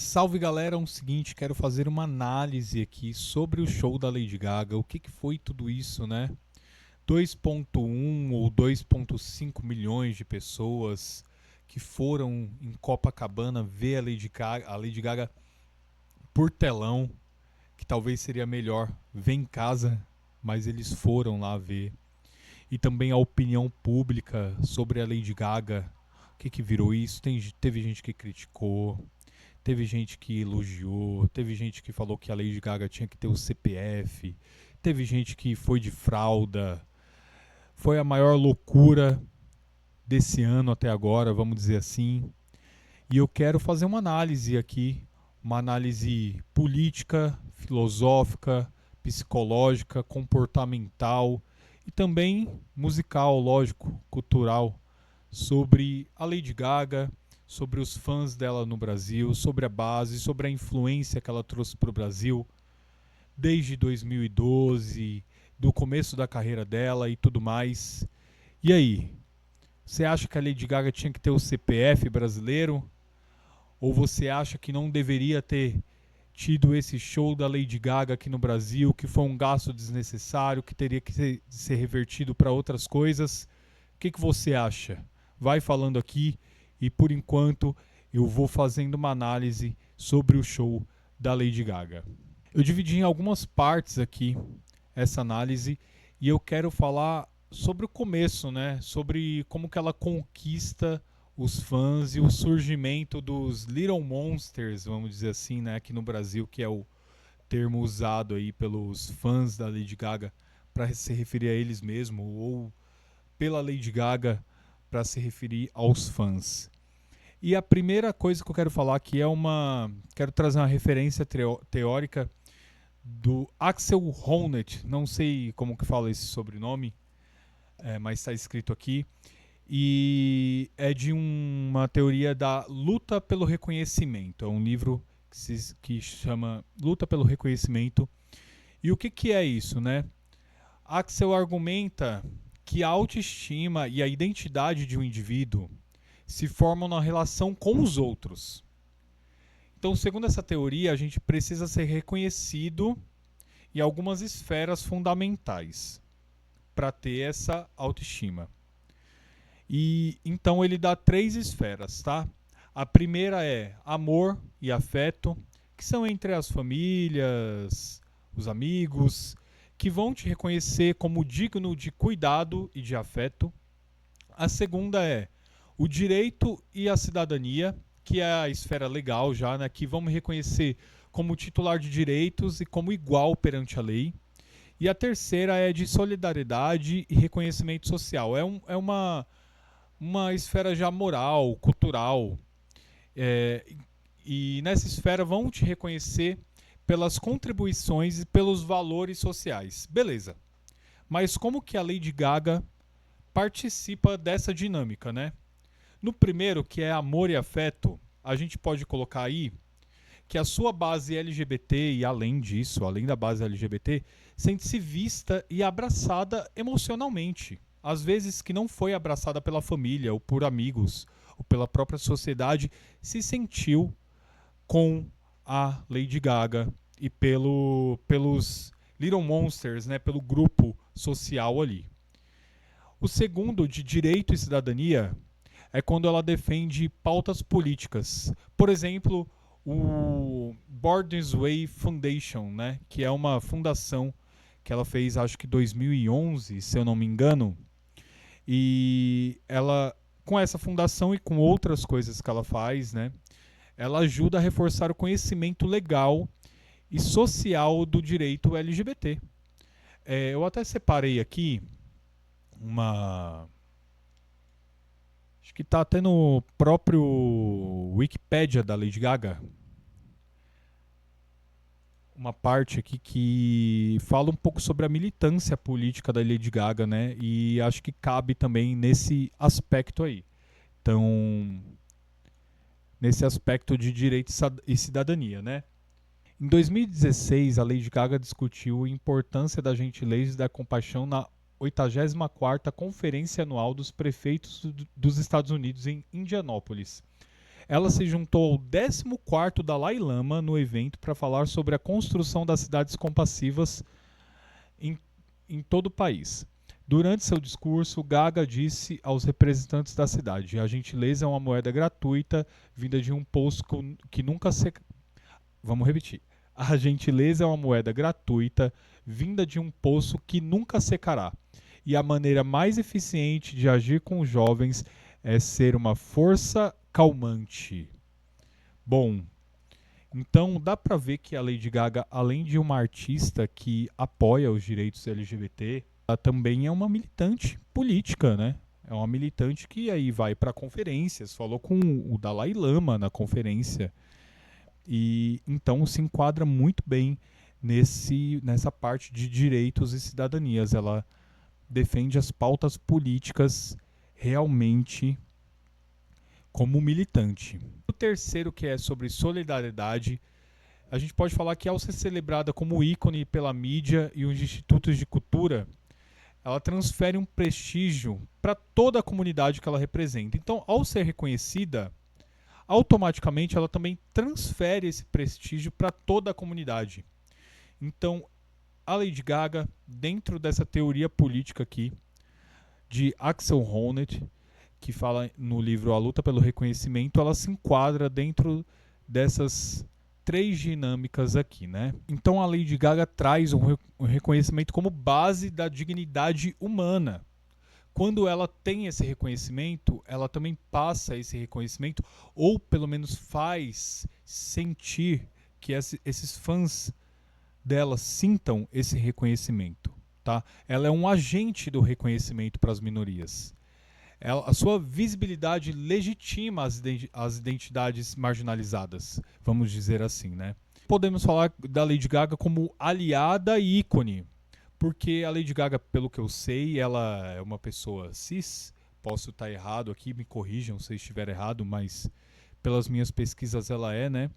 Salve galera, é o seguinte, quero fazer uma análise aqui sobre o show da Lady Gaga, o que foi tudo isso, né? 2,1 ou 2,5 milhões de pessoas que foram em Copacabana ver a Lady Gaga por telão, que talvez seria melhor ver em casa, mas eles foram lá ver. E também a opinião pública sobre a Lady Gaga, o que virou isso? Teve gente que criticou, teve gente que elogiou, teve gente que falou que a Lady Gaga tinha que ter o CPF, teve gente que foi de fralda. Foi a maior loucura desse ano até agora, vamos dizer assim. E eu quero fazer uma análise aqui, uma análise política, filosófica, psicológica, comportamental e também musical, lógico, cultural, sobre a Lady Gaga, sobre os fãs dela no Brasil, sobre a base, sobre a influência que ela trouxe para o Brasil desde 2012, do começo da carreira dela e tudo mais. E aí, você acha que a Lady Gaga tinha que ter o CPF brasileiro? Ou você acha que não deveria ter tido esse show da Lady Gaga aqui no Brasil, que foi um gasto desnecessário, que teria que ser revertido para outras coisas? O que você acha? Vai falando aqui e por enquanto eu vou fazendo uma análise sobre o show da Lady Gaga. Eu dividi em algumas partes aqui essa análise e eu quero falar sobre o começo, né? Sobre como que ela conquista os fãs e o surgimento dos Little Monsters, vamos dizer assim, né? Aqui no Brasil, que é o termo usado aí pelos fãs da Lady Gaga para se referir a eles mesmos, ou pela Lady Gaga para se referir aos fãs. E a primeira coisa que eu quero falar aqui é quero trazer uma referência teórica do Axel Honneth, não sei como que fala esse sobrenome, mas está escrito aqui, e é de uma teoria da luta pelo reconhecimento. É um livro que chama Luta pelo Reconhecimento. E o que é isso, né? Axel argumenta que a autoestima e a identidade de um indivíduo se formam na relação com os outros. Então, segundo essa teoria, a gente precisa ser reconhecido em algumas esferas fundamentais para ter essa autoestima. E então ele dá 3 esferas, tá? A primeira é amor e afeto, que são entre as famílias, os amigos, que vão te reconhecer como digno de cuidado e de afeto. A segunda é o direito e a cidadania, que é a esfera legal já, né, que vão me reconhecer como titular de direitos e como igual perante a lei. E a terceira é de solidariedade e reconhecimento social. É uma esfera já moral, cultural. É, e nessa esfera vão te reconhecer pelas contribuições e pelos valores sociais. Beleza. Mas como que a Lady Gaga participa dessa dinâmica, né? No primeiro, que é amor e afeto, a gente pode colocar aí que a sua base LGBT e além disso, além da base LGBT, sente-se vista e abraçada emocionalmente. Às vezes que não foi abraçada pela família ou por amigos ou pela própria sociedade, se sentiu com a Lady Gaga e pelos Little Monsters, né, pelo grupo social ali. O segundo, de direito e cidadania, é quando ela defende pautas políticas. Por exemplo, o Born This Way Foundation, né, que é uma fundação que ela fez, acho que em 2011, se eu não me engano, e ela, com essa fundação e com outras coisas que ela faz, né, ela ajuda a reforçar o conhecimento legal e social do direito LGBT. Eu até separei aqui uma. Acho que está até no próprio Wikipedia da Lady Gaga. Uma parte aqui que fala um pouco sobre a militância política da Lady Gaga, né? E acho que cabe também nesse aspecto aí. Então, nesse aspecto de direito e cidadania, né? Em 2016, a Lady Gaga discutiu a importância da gentileza e da compaixão na 84ª Conferência Anual dos Prefeitos dos Estados Unidos em Indianápolis. ela se juntou ao 14º Dalai Lama no evento para falar sobre a construção das cidades compassivas em, em todo o país. Durante seu discurso, Gaga disse aos representantes da cidade: a gentileza é uma moeda gratuita vinda de um poço que nunca se... Vamos repetir. A gentileza é uma moeda gratuita vinda de um poço que nunca secará. E a maneira mais eficiente de agir com os jovens é ser uma força calmante. Bom, então dá pra ver que a Lady Gaga, além de uma artista que apoia os direitos LGBT, ela também é uma militante política, né? É uma militante que aí vai para conferências, falou com o Dalai Lama na conferência, e então se enquadra muito bem nessa parte de direitos e cidadanias. Ela defende as pautas políticas realmente como militante. O terceiro, que é sobre solidariedade, a gente pode falar que ao ser celebrada como ícone pela mídia e os institutos de cultura, ela transfere um prestígio para toda a comunidade que ela representa. Então, ao ser reconhecida, automaticamente ela também transfere esse prestígio para toda a comunidade. Então, a Lady Gaga, dentro dessa teoria política aqui, de Axel Honneth, que fala no livro A Luta pelo Reconhecimento, ela se enquadra dentro dessas três dinâmicas aqui, né? Então a Lady Gaga traz um reconhecimento como base da dignidade humana. Quando ela tem esse reconhecimento, ela também passa esse reconhecimento, ou pelo menos faz sentir que esses fãs dela sintam esse reconhecimento, tá? Ela é um agente do reconhecimento para as minorias. A sua visibilidade legitima as identidades marginalizadas, vamos dizer assim, né? Podemos falar da Lady Gaga como aliada e ícone, porque a Lady Gaga, pelo que eu sei, ela é uma pessoa cis. Posso estar errado aqui, me corrijam se eu estiver errado, mas pelas minhas pesquisas ela é, né?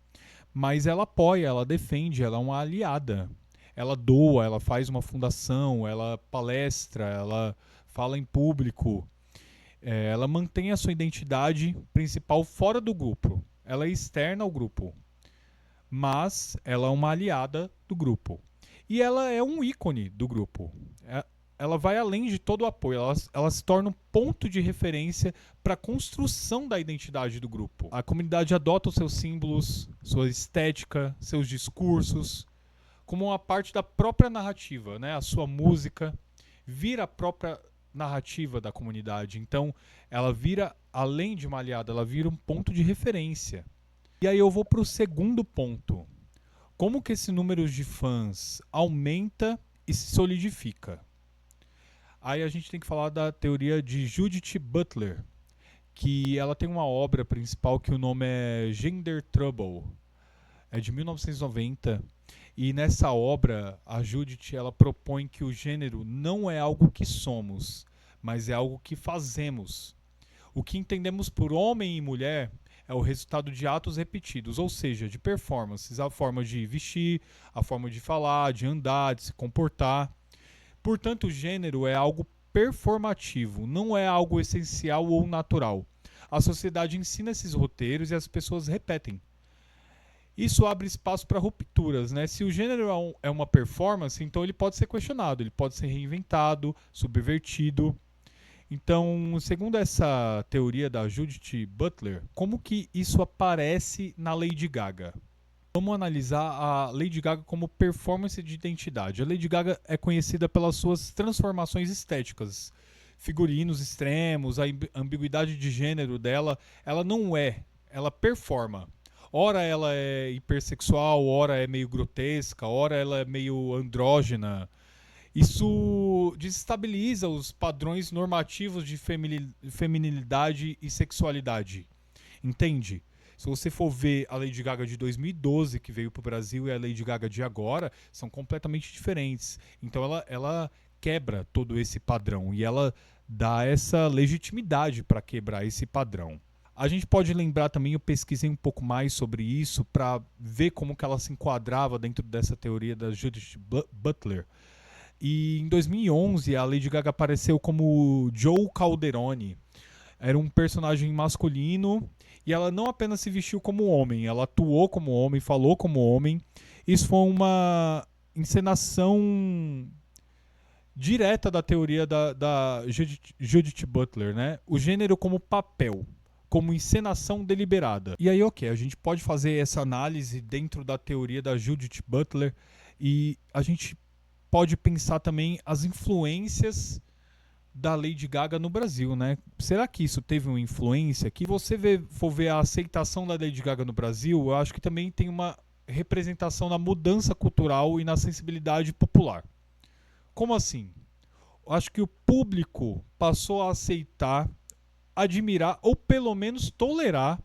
Mas ela apoia, ela defende, ela é uma aliada. Ela doa, ela faz uma fundação, ela palestra, ela fala em público. Ela mantém a sua identidade principal fora do grupo. Ela é externa ao grupo, mas ela é uma aliada do grupo. E ela é um ícone do grupo. Ela vai além de todo o apoio. Ela se torna um ponto de referência para a construção da identidade do grupo. A comunidade adota os seus símbolos, sua estética, seus discursos, como uma parte da própria narrativa, né? A sua música vira a própria narrativa da comunidade. Então, ela vira, além de uma aliada, ela vira um ponto de referência. E aí eu vou para o segundo ponto. Como que esse número de fãs aumenta e se solidifica? Aí a gente tem que falar da teoria de Judith Butler, que ela tem uma obra principal que o nome é Gender Trouble. É de 1990. E nessa obra, a Judith ela propõe que o gênero não é algo que somos, mas é algo que fazemos. O que entendemos por homem e mulher é o resultado de atos repetidos, ou seja, de performances, a forma de vestir, a forma de falar, de andar, de se comportar. Portanto, o gênero é algo performativo, não é algo essencial ou natural. A sociedade ensina esses roteiros e as pessoas repetem. Isso abre espaço para rupturas, né? Se o gênero é uma performance, então ele pode ser questionado, ele pode ser reinventado, subvertido. Então, segundo essa teoria da Judith Butler, como que isso aparece na Lady Gaga? Vamos analisar a Lady Gaga como performance de identidade. A Lady Gaga é conhecida pelas suas transformações estéticas, figurinos extremos, a ambiguidade de gênero dela. Ela não é, ela performa. Ora ela é hipersexual, ora é meio grotesca, ora ela é meio andrógena. Isso desestabiliza os padrões normativos de feminilidade e sexualidade. Entende? Se você for ver a Lady Gaga de 2012, que veio para o Brasil, e a Lady Gaga de agora, são completamente diferentes. Então ela quebra todo esse padrão e ela dá essa legitimidade para quebrar esse padrão. A gente pode lembrar também, eu pesquisei um pouco mais sobre isso para ver como que ela se enquadrava dentro dessa teoria da Judith Butler. E em 2011 a Lady Gaga apareceu como Joe Calderone. Era um personagem masculino E ela não apenas se vestiu como homem, ela atuou como homem, falou como homem. Isso foi uma encenação direta da teoria da Judith Butler, né? O gênero como papel, como encenação deliberada. E aí, ok, a gente pode fazer essa análise dentro da teoria da Judith Butler e a gente pode pensar também as influências da Lady Gaga no Brasil, né? Será que isso teve uma influência? Que você for ver a aceitação da Lady Gaga no Brasil, eu acho que também tem uma representação na mudança cultural e na sensibilidade popular. Como assim? Eu acho que o público passou a aceitar, admirar ou pelo menos tolerar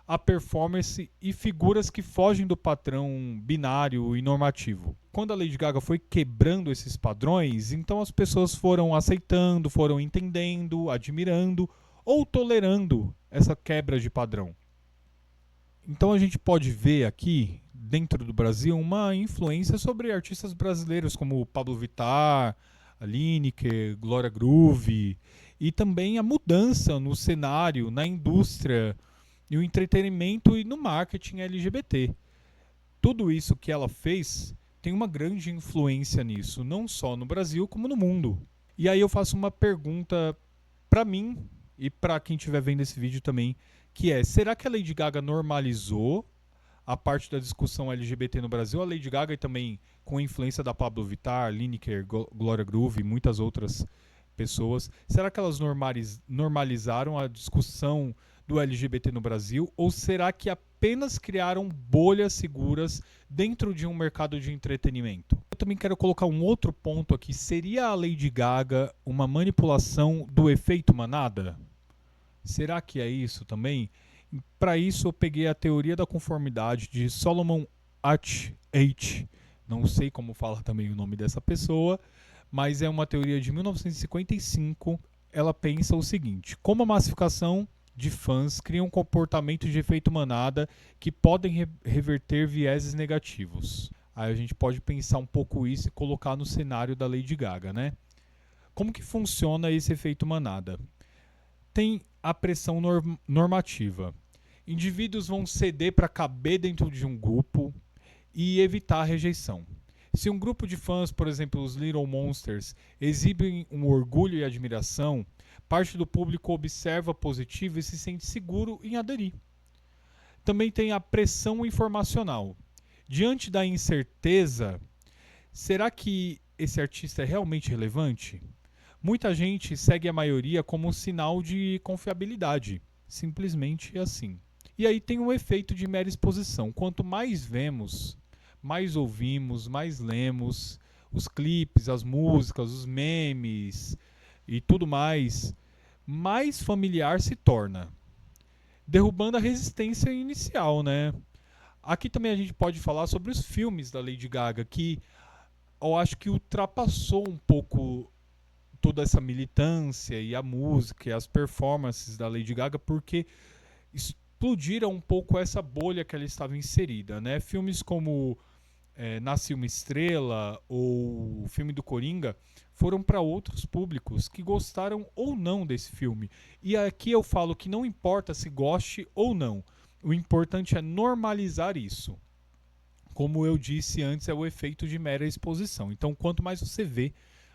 a performance e figuras que fogem do padrão binário e normativo. Quando a Lady Gaga foi quebrando esses padrões, então as pessoas foram aceitando, foram entendendo, admirando ou tolerando essa quebra de padrão. Então a gente pode ver aqui, dentro do Brasil, uma influência sobre artistas brasileiros como Pablo Vittar, a Lineker, Glória Groove, e também a mudança no cenário, na indústria, e o entretenimento e no marketing LGBT. Tudo isso que ela fez tem uma grande influência nisso, não só no Brasil, como no mundo. E aí eu faço uma pergunta para mim e para quem estiver vendo esse vídeo também, que é, será que a Lady Gaga normalizou a parte da discussão LGBT no Brasil? A Lady Gaga e também com a influência da Pablo Vittar, Lineker, Glória Groove e muitas outras pessoas, será que elas normalizaram a discussão do LGBT no Brasil? Ou será que apenas criaram bolhas seguras dentro de um mercado de entretenimento? Eu também quero colocar um outro ponto aqui. Seria a Lady Gaga uma manipulação do efeito manada? Será que é isso também? Para isso eu peguei a teoria da conformidade de Solomon H. Não sei como fala também o nome dessa pessoa, mas é uma teoria de 1955. Ela pensa o seguinte: como a massificação de fãs cria um comportamento de efeito manada que podem reverter vieses negativos. Aí a gente pode pensar um pouco isso e colocar no cenário da Lady Gaga, né? Como que funciona esse efeito manada? Tem a pressão normativa. Indivíduos vão ceder para caber dentro de um grupo e evitar a rejeição. Se um grupo de fãs, por exemplo, os Little Monsters, exibem um orgulho e admiração, parte do público observa positivo e se sente seguro em aderir. Também tem a pressão informacional. Diante da incerteza, será que esse artista é realmente relevante? Muita gente segue a maioria como um sinal de confiabilidade. Simplesmente assim. E aí tem um efeito de mera exposição. Quanto mais vemos, mais ouvimos, mais lemos os clipes, as músicas, os memes e tudo mais familiar se torna, derrubando a resistência inicial, né? Aqui também a gente pode falar sobre os filmes da Lady Gaga, que eu acho que ultrapassou um pouco toda essa militância e a música e as performances da Lady Gaga, porque explodiram um pouco essa bolha que ela estava inserida, né? Filmes como Nasce uma Estrela ou o filme do Coringa foram para outros públicos que gostaram ou não desse filme. E aqui eu falo que não importa se goste ou não, o importante é normalizar isso. Como eu disse antes, é o efeito de mera exposição. Então, quanto mais você vê,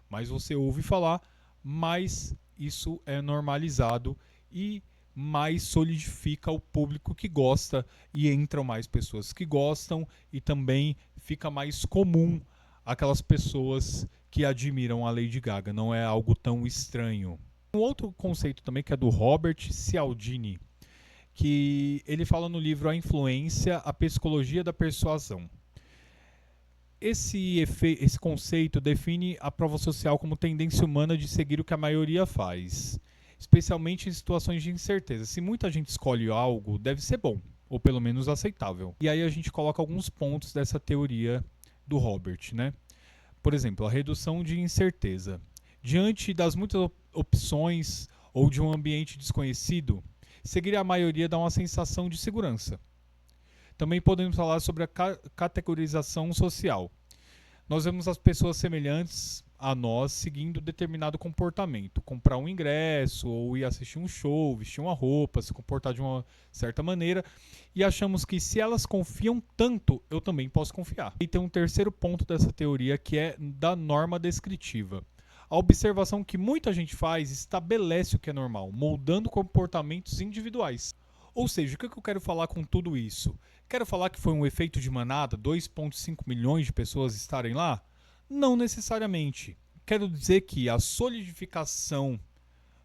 mais você ouve falar, mais isso é normalizado e mais solidifica o público que gosta e entram mais pessoas que gostam e também fica mais comum aquelas pessoas que admiram a Lady Gaga, não é algo tão estranho. Um outro conceito também que é do Robert Cialdini, que ele fala no livro A Influência, a Psicologia da Persuasão. Esse conceito define a prova social como tendência humana de seguir o que a maioria faz, especialmente em situações de incerteza. Se muita gente escolhe algo, deve ser bom, ou pelo menos aceitável. E aí a gente coloca alguns pontos dessa teoria do Robert, né? Por exemplo, a redução de incerteza. Diante das muitas opções ou de um ambiente desconhecido, seguir a maioria dá uma sensação de segurança. Também podemos falar sobre a categorização social. Nós vemos as pessoas semelhantes a nós seguindo determinado comportamento. Comprar um ingresso, ou ir assistir um show, vestir uma roupa, se comportar de uma certa maneira. E achamos que se elas confiam tanto, eu também posso confiar. E tem um terceiro ponto dessa teoria que é da norma descritiva. A observação que muita gente faz estabelece o que é normal, moldando comportamentos individuais. Ou seja, o que eu quero falar com tudo isso? Quero falar que foi um efeito de manada, 2,5 milhões de pessoas estarem lá? Não necessariamente. Quero dizer que a solidificação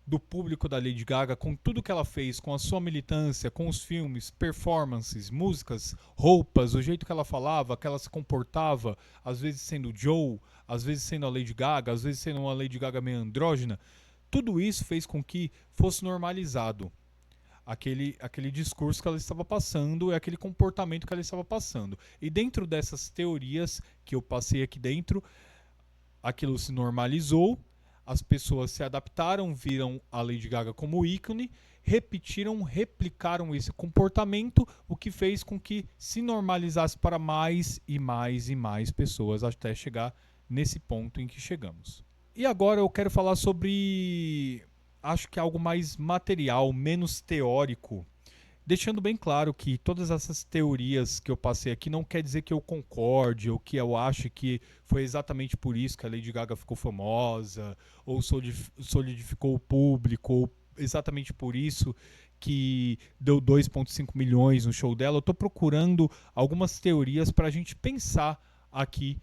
do público da Lady Gaga, com tudo que ela fez, com a sua militância, com os filmes, performances, músicas, roupas, o jeito que ela falava, que ela se comportava, às vezes sendo Joe, às vezes sendo a Lady Gaga, às vezes sendo uma Lady Gaga meio andrógena, tudo isso fez com que fosse normalizado aquele discurso que ela estava passando e aquele comportamento que ela estava passando. E dentro dessas teorias que eu passei aqui dentro, aquilo se normalizou, as pessoas se adaptaram, viram a Lady Gaga como ícone, replicaram esse comportamento, o que fez com que se normalizasse para mais e mais e mais pessoas, até chegar nesse ponto em que chegamos. E agora eu quero falar sobre, acho que algo mais material, menos teórico, deixando bem claro que todas essas teorias que eu passei aqui não quer dizer que eu concorde ou que eu ache que foi exatamente por isso que a Lady Gaga ficou famosa ou solidificou o público ou exatamente por isso que deu 2,5 milhões no show dela. Eu estou procurando algumas teorias para a gente pensar aqui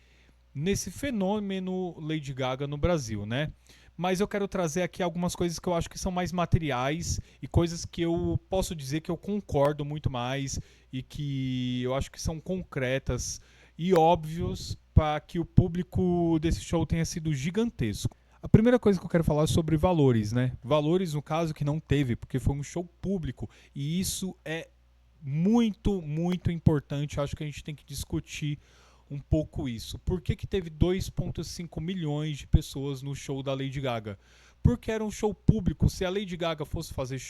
nesse fenômeno Lady Gaga no Brasil, né? Mas eu quero trazer aqui algumas coisas que eu acho que são mais materiais e coisas que eu posso dizer que eu concordo muito mais e que eu acho que são concretas e óbvios para que o público desse show tenha sido gigantesco. A primeira coisa que eu quero falar é sobre valores, né? Valores, no caso, que não teve, porque foi um show público e isso é muito, muito importante. Acho que a gente tem que discutir um pouco isso. Por que teve 2,5 milhões de pessoas no show da Lady Gaga? Porque era um show público. Se a Lady Gaga fosse fazer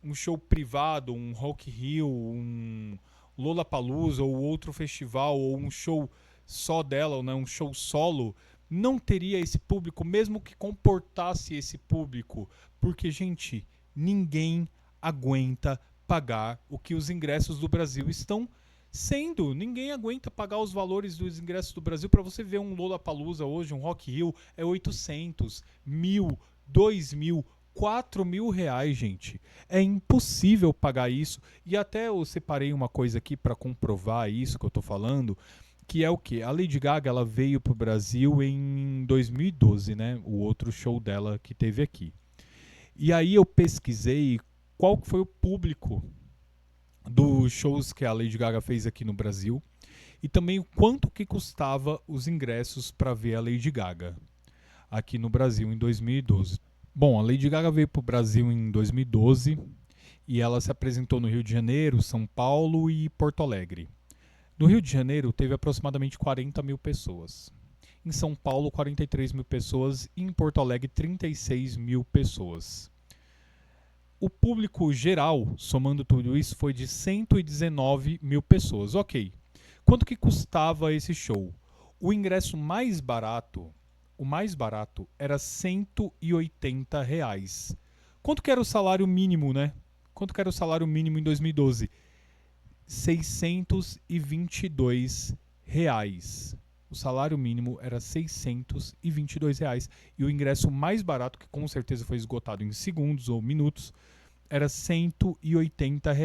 um show privado, um Rock in Rio, um Lollapalooza ou outro festival, ou um show só dela, né, um show solo, não teria esse público, mesmo que comportasse esse público. Porque, gente, ninguém aguenta pagar o que os ingressos do Brasil estão sendo. Ninguém aguenta pagar os valores dos ingressos do Brasil. Para você ver um Lollapalooza hoje, um Rock in Rio, é 800, 1.000, 2.000, 4.000 reais, gente. É impossível pagar isso. E até eu separei uma coisa aqui para comprovar isso que eu tô falando, que é o que? A Lady Gaga, ela veio pro Brasil em 2012, né? O outro show dela que teve aqui. E aí eu pesquisei qual foi o público dos shows que a Lady Gaga fez aqui no Brasil e também o quanto que custava os ingressos para ver a Lady Gaga aqui no Brasil em 2012. Bom, a Lady Gaga veio para o Brasil em 2012 e ela se apresentou no Rio de Janeiro, São Paulo e Porto Alegre. No Rio de Janeiro teve aproximadamente 40 mil pessoas. Em São Paulo, 43 mil pessoas e em Porto Alegre, 36 mil pessoas. O público geral, somando tudo isso, foi de 119 mil pessoas. Ok. Quanto que custava esse show? O ingresso mais barato, o mais barato, era R$ 180. Quanto que era o salário mínimo, né? Quanto que era o salário mínimo em 2012? R$ 622. O salário mínimo era R$ 622 e o ingresso mais barato, que com certeza foi esgotado em segundos ou minutos, era R$ 180.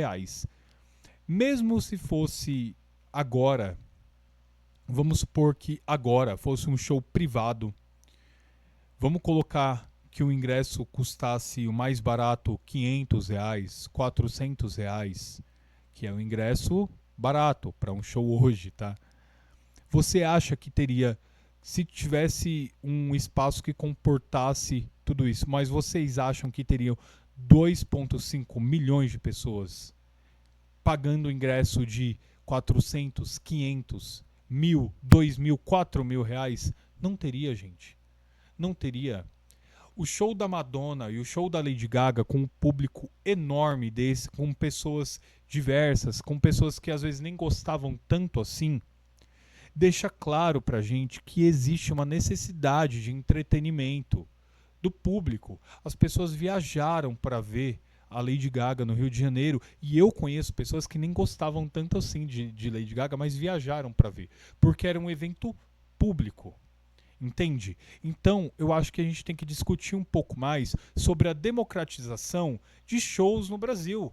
Mesmo se fosse agora, vamos supor que agora fosse um show privado, vamos colocar que o ingresso custasse o mais barato R$ 500, R$ 400, que é o ingresso barato para um show hoje, tá? Você acha que teria, se tivesse um espaço que comportasse tudo isso, mas vocês acham que teriam 2,5 milhões de pessoas pagando ingresso de 400, 500, 1.000, 2.000, 4.000 reais? Não teria, gente. Não teria. O show da Madonna e o show da Lady Gaga, com um público enorme desse, com pessoas diversas, com pessoas que às vezes nem gostavam tanto assim, deixa claro pra gente que existe uma necessidade de entretenimento do público. As pessoas viajaram para ver a Lady Gaga no Rio de Janeiro e eu conheço pessoas que nem gostavam tanto assim de Lady Gaga, mas viajaram para ver, porque era um evento público. Entende? Então, eu acho que a gente tem que discutir um pouco mais sobre a democratização de shows no Brasil.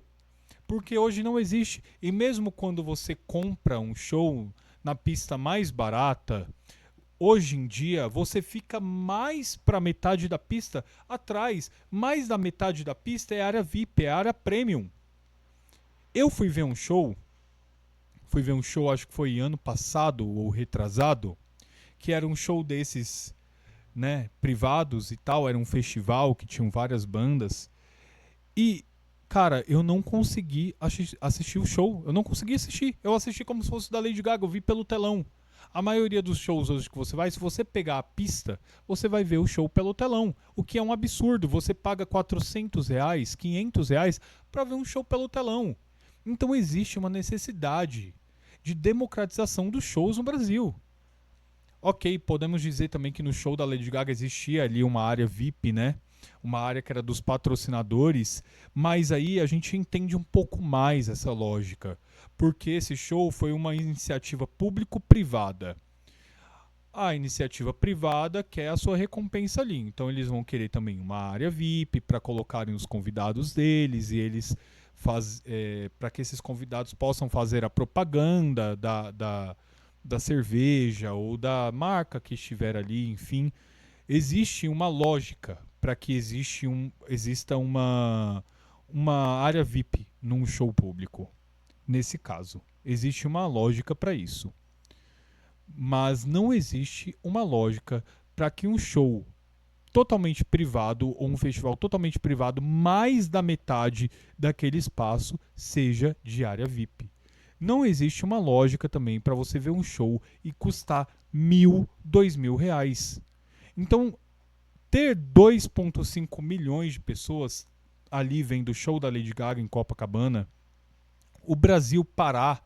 Porque hoje não existe. E mesmo quando você compra um show na pista mais barata, hoje em dia você fica mais para metade da pista atrás. Mais da metade da pista é área VIP, é área premium. Eu fui ver um show, acho que foi ano passado ou retrasado, que era um show desses, né, privados e tal, era um festival que tinham várias bandas. E, cara, eu não consegui assistir o show. Eu não consegui assistir. Eu assisti como se fosse da Lady Gaga, eu vi pelo telão. A maioria dos shows hoje que você vai, se você pegar a pista, você vai ver o show pelo telão. O que é um absurdo. Você paga R$ 400, R$ 500 para ver um show pelo telão. Então existe uma necessidade de democratização dos shows no Brasil. Ok, podemos dizer também que no show da Lady Gaga existia ali uma área VIP, né? Uma área que era dos patrocinadores, mas aí a gente entende um pouco mais essa lógica, porque esse show foi uma iniciativa público-privada. A iniciativa privada quer a sua recompensa ali, então eles vão querer também uma área VIP para colocarem os convidados deles e eles para que esses convidados possam fazer a propaganda da cerveja ou da marca que estiver ali, enfim. Existe uma lógica para que exista uma área VIP num show público. Nesse caso, existe uma lógica para isso. Mas não existe uma lógica para que um show totalmente privado ou um festival totalmente privado, mais da metade daquele espaço seja de área VIP. Não existe uma lógica também para você ver um show e custar R$ 1.000, R$ 2.000. Então, ter 2,5 milhões de pessoas ali vendo o show da Lady Gaga em Copacabana, o Brasil parar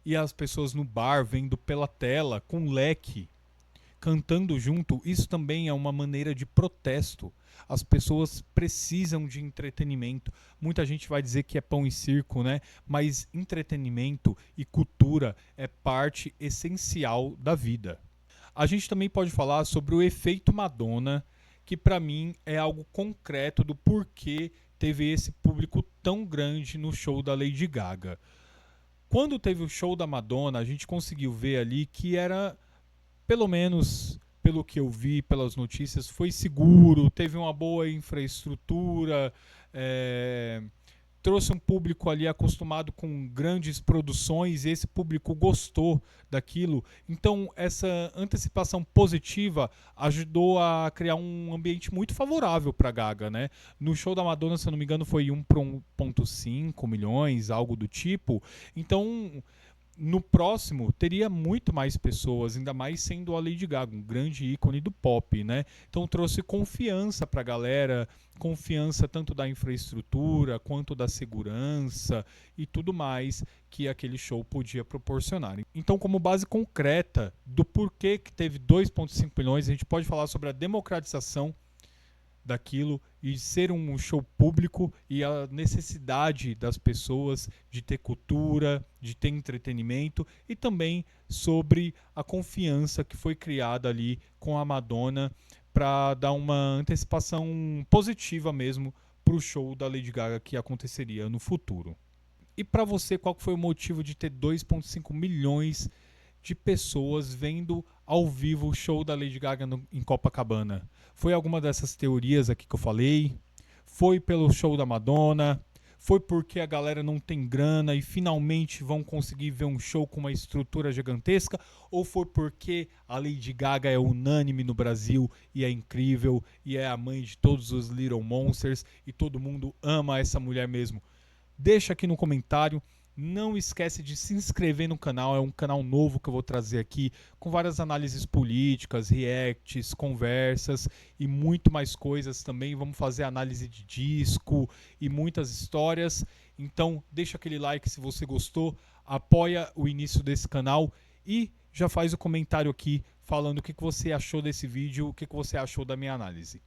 e as pessoas no bar vendo pela tela, com leque, cantando junto, isso também é uma maneira de protesto. As pessoas precisam de entretenimento. Muita gente vai dizer que é pão e circo, né? Mas entretenimento e cultura é parte essencial da vida. A gente também pode falar sobre o efeito Madonna, que para mim é algo concreto do porquê teve esse público tão grande no show da Lady Gaga. Quando teve o show da Madonna, a gente conseguiu ver ali que era, pelo menos pelo que eu vi pelas notícias, foi seguro, teve uma boa infraestrutura, trouxe um público ali acostumado com grandes produções e esse público gostou daquilo. Então, essa antecipação positiva ajudou a criar um ambiente muito favorável para Gaga, né? No show da Madonna, se eu não me engano, foi 1,5 milhões, algo do tipo. Então, no próximo teria muito mais pessoas, ainda mais sendo a Lady Gaga, um grande ícone do pop, né? Então trouxe confiança pra galera, confiança tanto da infraestrutura quanto da segurança e tudo mais que aquele show podia proporcionar. Então, como base concreta do porquê que teve 2,5 milhões, a gente pode falar sobre a democratização daquilo e ser um show público e a necessidade das pessoas de ter cultura, de ter entretenimento e também sobre a confiança que foi criada ali com a Madonna para dar uma antecipação positiva mesmo para o show da Lady Gaga que aconteceria no futuro. E para você, qual foi o motivo de ter 2,5 milhões de pessoas vendo ao vivo o show da Lady Gaga em Copacabana? Foi alguma dessas teorias aqui que eu falei? Foi pelo show da Madonna? Foi porque a galera não tem grana e finalmente vão conseguir ver um show com uma estrutura gigantesca? Ou foi porque a Lady Gaga é unânime no Brasil e é incrível e é a mãe de todos os Little Monsters e todo mundo ama essa mulher mesmo? Deixa aqui no comentário. Não esquece de se inscrever no canal, é um canal novo que eu vou trazer aqui com várias análises políticas, reacts, conversas e muito mais coisas também. Vamos fazer análise de disco e muitas histórias. Então deixa aquele like se você gostou, apoia o início desse canal e já faz o comentário aqui falando o que você achou desse vídeo, o que você achou da minha análise.